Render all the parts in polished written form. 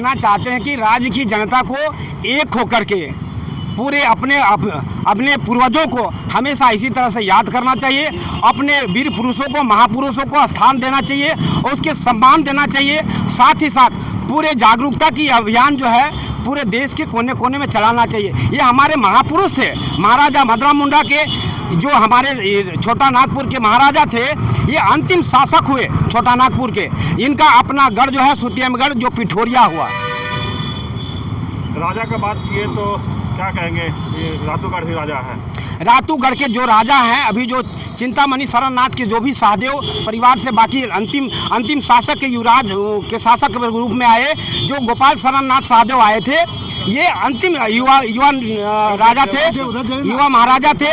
कहना चाहते हैं कि राज्य की जनता को एक होकर के पूरे अपने पूर्वजों को हमेशा इसी तरह से याद करना चाहिए। अपने वीर पुरुषों को, महापुरुषों को स्थान देना चाहिए और उसके सम्मान देना चाहिए। साथ ही साथ पूरे जागरूकता की अभियान जो है पूरे देश के कोने कोने में चलाना चाहिए। ये हमारे महापुरुष थे, महाराजा मदरा मुंडा के, जो हमारे छोटा नागपुर के महाराजा थे, ये अंतिम शासक हुए छोटा नागपुर के। इनका अपना गढ़ जो है सुतियमगढ़, जो पिठोरिया हुआ। राजा का बात किए तो क्या कहेंगे, ये रातूगढ़ भी राजा है। रातूगढ़ के जो राजा हैं, अभी जो चिंतामणि शरणनाथ के जो भी सहदेव परिवार से बाकी अंतिम शासक के युवराज के शासक के रूप में आए, जो गोपाल शरणनाथ सहदेव आए थे, ये अंतिम युवा राजा थे, युवा महाराजा थे।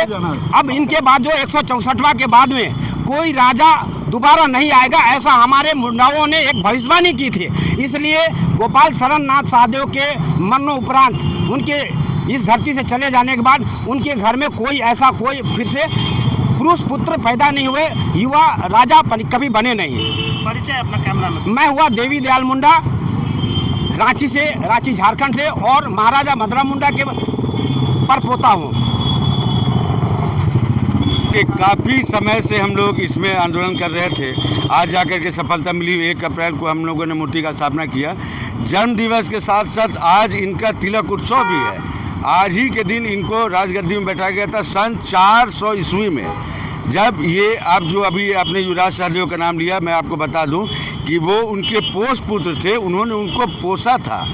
अब इनके बाद जो 164वां के बाद में कोई राजा दोबारा नहीं आएगा, ऐसा हमारे मुंडाओं ने एक भविष्यवाणी की थी। इसलिए गोपाल शरणनाथ सहदेव के मरणोपरांत, उनके इस धरती से चले जाने के बाद उनके घर में कोई ऐसा कोई फिर से पुरुष पुत्र पैदा नहीं हुए, युवा राजा कभी बने नहीं। परिचय अपना कैमरा में। मैं हुआ देवी दयाल मुंडा, रांची झारखंड से, और महाराजा मदरा मुंडा के परपोता हूँ। काफ़ी समय से हम लोग इसमें आंदोलन कर रहे थे, आज जाकर के सफलता मिली। 1 अप्रैल को हम लोगों ने मूर्ति का स्थापना किया। जन्म दिवस के साथ साथ आज इनका तिलक उत्सव भी है। आज ही के दिन इनको राजगद्दी में बैठाया गया था सन 400 ईस्वी में। जब ये आप जो अभी आपने युवराज सहदेव का नाम लिया, मैं आपको बता दूं कि वो उनके पोष पुत्र थे, उन्होंने उनको पोसा था,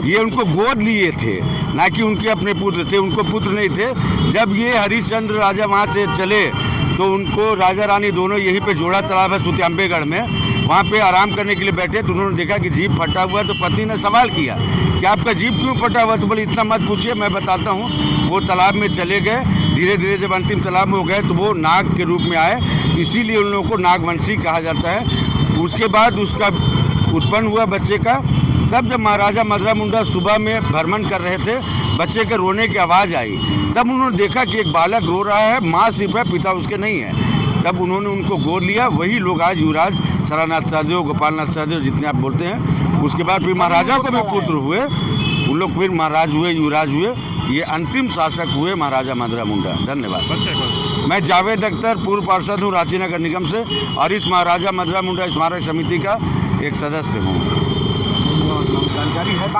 ये उनको गोद लिए थे, ना कि उनके अपने पुत्र थे, उनको पुत्र नहीं थे। जब ये हरिश्चंद्र राजा वहाँ से चले तो उनको राजा रानी दोनों यहीं पे जोड़ा तालाब है सुतियम्बेगढ़ में, वहाँ पे आराम करने के लिए बैठे तो उन्होंने देखा कि जीप फटा हुआ, तो पत्नी ने सवाल किया कि आपका जीप क्यों फटा हुआ, तो बोले इतना मत पूछिए, मैं बताता हूँ। वो तालाब में चले गए, धीरे धीरे जब अंतिम तालाब में हो गए तो वो नाग के रूप में आए, इसीलिए उन लोगों को नागवंशी कहा जाता है। उसके बाद उसका उत्पन्न हुआ बच्चे का। तब जब महाराजा मदरा मुंडा सुबह में भ्रमण कर रहे थे, बच्चे के रोने की आवाज़ आई, तब उन्होंने देखा कि एक बालक रो रहा है, माँ सिर्फ है, पिता उसके नहीं है। तब उन्होंने उनको गोद लिया। वही लोग आज युवराज शरणनाथ सहदेव, गोपालनाथ सहदेव जितने आप बोलते हैं। उसके बाद फिर महाराजा को भी पुत्र हुए, उन लोग फिर महाराज हुए, युवराज हुए। ये अंतिम शासक हुए महाराजा मदरा मुंडा। धन्यवाद। मैं जावेद अख्तर, पूर्व पार्षद हूँ रांची नगर निगम से, और इस महाराजा मदरा मुंडा स्मारक समिति का एक सदस्य हूँ।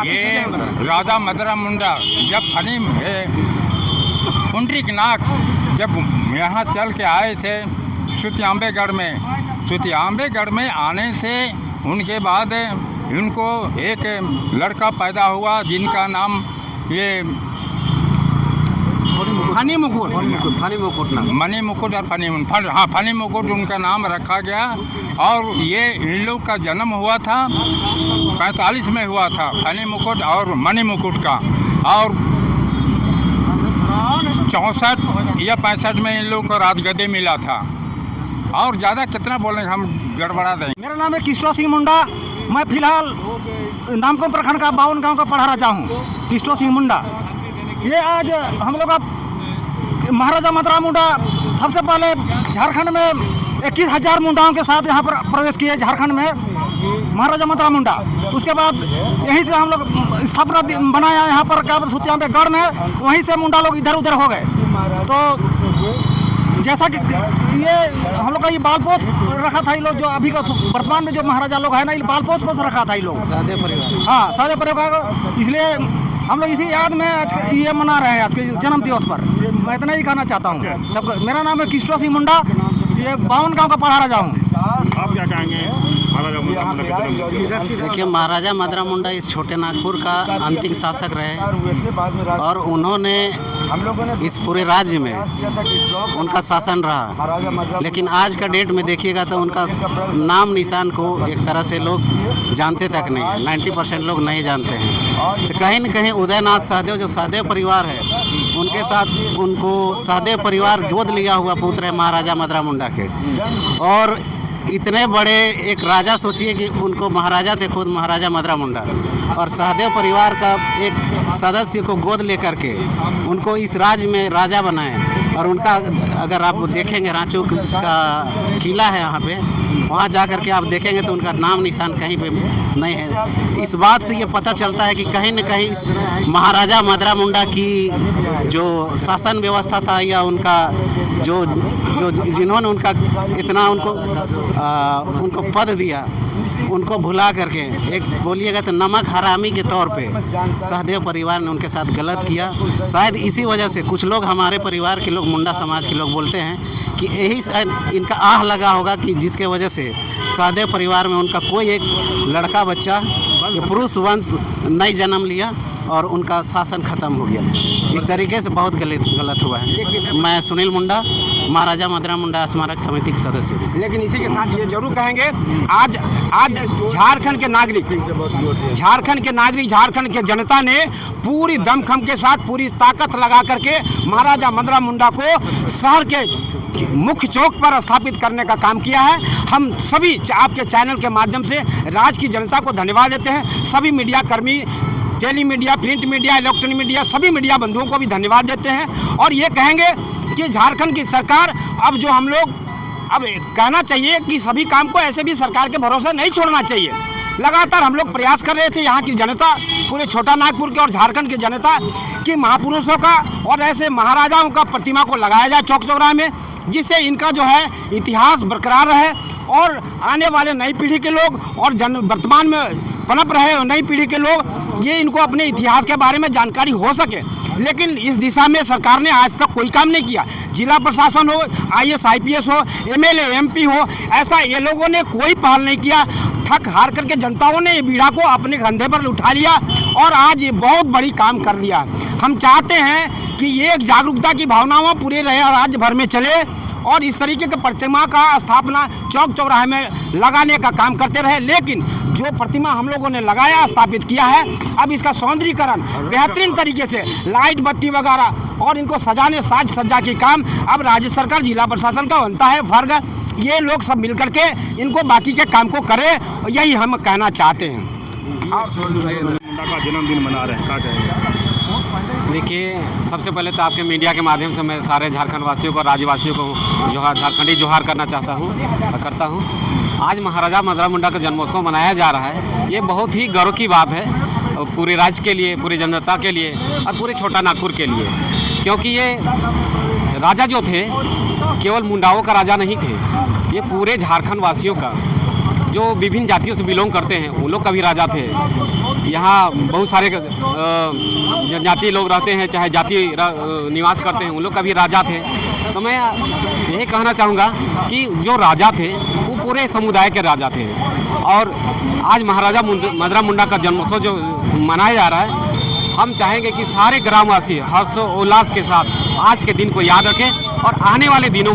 ये राजा मदरा मुंडा जब फनी पुंडरीक नाग जब यहाँ चल के आए थे सुतियम्बेगढ़ में आने से उनके बाद इनको एक लड़का पैदा हुआ जिनका नाम ये फनी मुकुट उनका नाम रखा गया। और ये इन लोग का जन्म हुआ था 45 में हुआ था, फनी मुकुट और मणि मुकुट का। और 64 या 65 में इन लोग को राजगद्दी मिला था। और ज़्यादा कितना बोलेंगे, हम गड़बड़ा देंगे। मेरा नाम है किस्टो सिंह मुंडा। मैं फिलहाल नामकुम प्रखंड का 52 गांव का पढ़ा राजा हूँ, किस्टो सिंह मुंडा। ये आज हम लोग का महाराजा मदरा मुंडा सबसे पहले झारखंड में 21,000 मुंडाओं के साथ यहाँ पर प्रवेश किए झारखंड में महाराजा मदरा मुंडा। उसके बाद यहीं से हम लोग स्थापना बनाया यहाँ पर क्या सुतियम्बेगढ़ में, वहीं से मुंडा लोग इधर उधर हो गए। तो जैसा कि ये हम लोग का ये बाल पोष रखा था, ये लोग जो अभी का वर्तमान में जो महाराजा लोग है ना, ये बाल पोष रखा था ये लोग, हाँ सादे परिवार। इसलिए हम लोग इसी याद में आज ये मना रहे हैं आज के जन्म दिवस पर। मैं इतना ही कहना चाहता हूँ सबको। मेरा नाम है किस्टो सिंह मुंडा, ये 52 गांव का पढ़ा राजा हूँ। आप क्या कहेंगे महाराजा मुंडा? देखिए, महाराजा मदरा मुंडा इस छोटे नागपुर का अंतिम शासक रहे और उन्होंने इस पूरे राज्य में उनका शासन रहा। लेकिन आज का डेट में देखिएगा तो उनका नाम निशान को एक तरह से लोग जानते तक नहीं है, 90% लोग नहीं जानते हैं। तो कहीं न कहीं उदयनाथ सहदेव जो सहदेव परिवार है, उनके साथ उनको सहदेव परिवार गोद लिया हुआ पुत्र है महाराजा मदरा मुंडा के। और इतने बड़े एक राजा, सोचिए कि उनको महाराजा थे खुद महाराजा मदरा मुंडा, और सहदेव परिवार का एक सदस्य को गोद लेकर के उनको इस राज्य में राजा बनाए। और उनका अगर आप देखेंगे रांचू का किला है यहाँ पे, वहाँ जा कर के आप देखेंगे तो उनका नाम निशान कहीं पे नहीं है। इस बात से ये पता चलता है कि कहीं न कहीं इस महाराजा मदरा मुंडा की जो शासन व्यवस्था था या उनका जो जिन्होंने उनका इतना उनको पद दिया, उनको भुला करके एक बोलिएगा तो नमक हरामी के तौर पे सहदेव परिवार ने उनके साथ गलत किया। शायद इसी वजह से कुछ लोग, हमारे परिवार के लोग, मुंडा समाज के लोग बोलते हैं कि यही शायद इनका आह लगा होगा कि जिसके वजह से सहदेव परिवार में उनका कोई एक लड़का बच्चा पुरुष वंश नहीं जन्म लिया और उनका शासन खत्म हो गया। इस तरीके से बहुत गलत हुआ है। मैं सुनील मुंडा, महाराजा मदरा मुंडा स्मारक समिति के सदस्य हूँ। लेकिन इसी के साथ ये जरूर कहेंगे, आज झारखंड के नागरिक, झारखंड के जनता ने पूरी दमखम के साथ पूरी ताकत लगा करके महाराजा मदरा मुंडा को शहर के मुख्य चौक पर स्थापित करने का काम किया है। हम सभी आपके चैनल के माध्यम से राज्य की जनता को धन्यवाद देते हैं। सभी मीडिया कर्मी, tele media, print media, electronic media, सभी मीडिया बंधुओं को भी धन्यवाद देते हैं। और ये कहेंगे कि झारखंड की सरकार, अब जो हम लोग अब कहना चाहिए कि सभी काम को ऐसे भी सरकार के भरोसे नहीं छोड़ना चाहिए। लगातार हम लोग प्रयास कर रहे थे, यहाँ की जनता, पूरे छोटा नागपुर के और झारखंड की जनता, कि महापुरुषों का और ऐसे महाराजाओं का प्रतिमा को लगाया जाए चौक चौराहे में, जिससे इनका जो है इतिहास बरकरार रहे और आने वाले नई पीढ़ी के लोग और वर्तमान में पनप रहे नई पीढ़ी के लोग ये इनको अपने इतिहास के बारे में जानकारी हो सके। लेकिन इस दिशा में सरकार ने आज तक कोई काम नहीं किया। जिला प्रशासन हो, IAS IPS हो, MLA MP हो, ऐसा ये लोगों ने कोई पहल नहीं किया। थक हार करके जनताओं ने ये बीड़ा को अपने कंधे पर उठा लिया और आज ये बहुत बड़ी काम कर दिया। हम चाहते हैं कि ये एक जागरूकता की भावनाओं पूरे रहे और राज्य भर में चले और इस तरीके के प्रतिमा का स्थापना चौक चौराहे में लगाने का काम करते रहे। लेकिन जो प्रतिमा हम लोगों ने लगाया, स्थापित किया है, अब इसका सौंदर्यीकरण बेहतरीन तरीके से लाइट बत्ती वगैरह और इनको सजाने, साज सज्जा की काम अब राज्य सरकार, जिला प्रशासन का बनता है फर्ज। ये लोग सब मिलकर के इनको बाकी के काम को करें, यही हम कहना चाहते हैं। मुंडा का जन्मदिन मना रहे हैं, क्या कहेंगे? देखिए, सबसे पहले तो आपके मीडिया के माध्यम से मैं सारे झारखंड वासियों को, राज्यवासियों को जोहार, झारखंडी जोहार करना चाहता हूँ और करता हूँ। आज महाराजा मदरा मुंडा का जन्मोत्सव मनाया जा रहा है। ये बहुत ही गौरव की बात है पूरे राज्य के लिए, पूरी जनता के लिए और पूरे छोटा नागपुर के लिए, क्योंकि ये राजा जो थे केवल मुंडाओं का राजा नहीं थे, ये पूरे झारखंड वासियों का, जो विभिन्न जातियों से बिलोंग करते हैं उन लोग का भी राजा थे। यहाँ बहुत सारे जनजाति लोग रहते हैं, चाहे जाति निवास करते हैं, उन लोग का भी राजा थे। तो मैं यही कहना चाहूँगा कि जो राजा थे वो पूरे समुदाय के राजा थे। और आज महाराजा मदरा मुंडा का जन्मोत्सव जो मनाया जा रहा है, हम चाहेंगे कि सारे ग्रामवासी हर्षोल्लास के साथ आज के दिन को याद रखें और आने वाले दिनों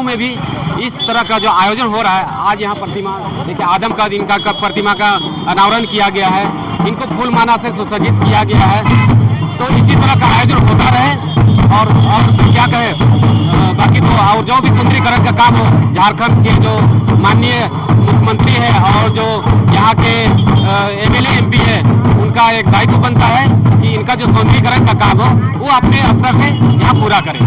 में भी इस तरह का जो आयोजन हो रहा है। आज यहाँ प्रतिमा देखिए, आदम का दिन का प्रतिमा का अनावरण किया गया है, इनको फूल माला से सुसज्जित किया गया है। तो इसी तरह का आयोजन होता रहे और क्या कहें, बाकी तो और जो भी सुंदरीकरण का काम हो, झारखंड के जो माननीय मुख्यमंत्री है और जो यहाँ के MLA MP है, उनका एक दायित्व बनता है कि इनका जो सौंदर्यीकरण का काम हो वो अपने स्तर से यहाँ पूरा करें।